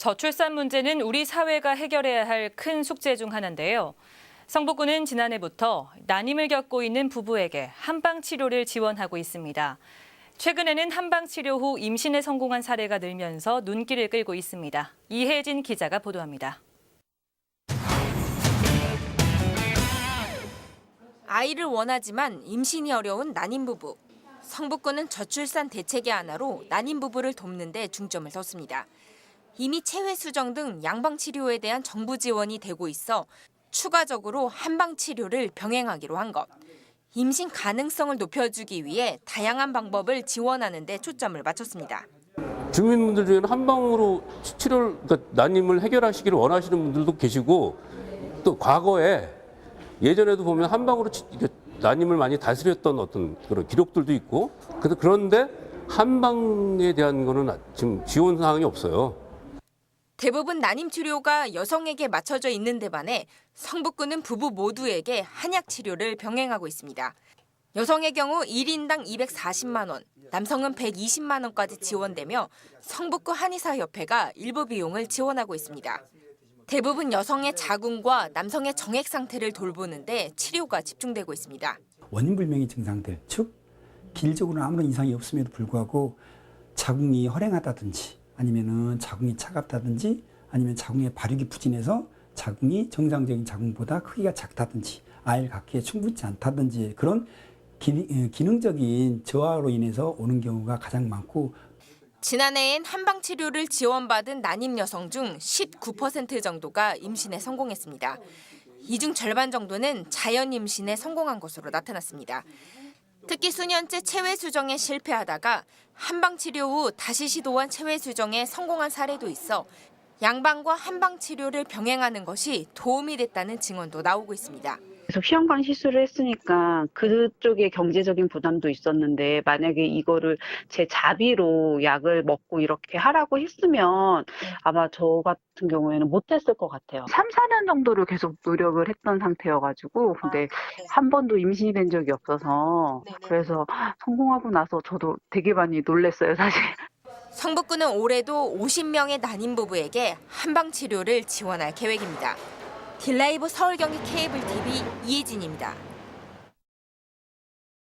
저출산 문제는 우리 사회가 해결해야 할 큰 숙제 중 하나인데요. 성북구는 지난해부터 난임을 겪고 있는 부부에게 한방 치료를 지원하고 있습니다. 최근에는 한방 치료 후 임신에 성공한 사례가 늘면서 눈길을 끌고 있습니다. 이혜진 기자가 보도합니다. 아이를 원하지만 임신이 어려운 난임 부부. 성북구는 저출산 대책의 하나로 난임 부부를 돕는 데 중점을 뒀습니다. 이미 체외 수정 등 양방 치료에 대한 정부 지원이 되고 있어 추가적으로 한방 치료를 병행하기로 한 것. 임신 가능성을 높여주기 위해 다양한 방법을 지원하는 데 초점을 맞췄습니다. 주민분들 중에는 한방으로 치료를, 그러니까 난임을 해결하시기를 원하시는 분들도 계시고, 또 과거에 예전에도 보면 한방으로 난임을 많이 다스렸던 어떤 그런 기록들도 있고, 그런데 한방에 대한 거는 지금 지원 사항이 없어요. 대부분 난임 치료가 여성에게 맞춰져 있는 데 반해 성북구는 부부 모두에게 한약 치료를 병행하고 있습니다. 여성의 경우 1인당 240만 원, 남성은 120만 원까지 지원되며 성북구 한의사협회가 일부 비용을 지원하고 있습니다. 대부분 여성의 자궁과 남성의 정액 상태를 돌보는 데 치료가 집중되고 있습니다. 원인불명의 증상들, 즉 기일적으로는 아무런 이상이 없음에도 불구하고 자궁이 허랭하다든지 아니면은 자궁이 차갑다든지 아니면 자궁의 발육이 부진해서 자궁이 정상적인 자궁보다 크기가 작다든지 아이를 갖기에 충분치 않다든지 그런 기능적인 저하로 인해서 오는 경우가 가장 많고, 지난해엔 한방 치료를 지원받은 난임 여성 중 19% 정도가 임신에 성공했습니다. 이 중 절반 정도는 자연 임신에 성공한 것으로 나타났습니다. 특히 수년째 체외 수정에 실패하다가 한방 치료 후 다시 시도한 체외 수정에 성공한 사례도 있어 양방과 한방 치료를 병행하는 것이 도움이 됐다는 증언도 나오고 있습니다. 그래서 휘황광 시술을 했으니까 그쪽에 경제적인 부담도 있었는데 만약에 이거를 제 자비로 약을 먹고 이렇게 하라고 했으면 아마 저 같은 경우에는 못했을 것 같아요. 3, 4년 정도를 계속 노력을 했던 상태여가지고 근데 한 번도 임신이 된 적이 없어서 그래서 성공하고 나서 저도 되게 많이 놀랐어요, 사실. 성북구는 올해도 50명의 난임 부부에게 한방 치료를 지원할 계획입니다. 딜라이브 서울경기 케이블 TV 이혜진입니다.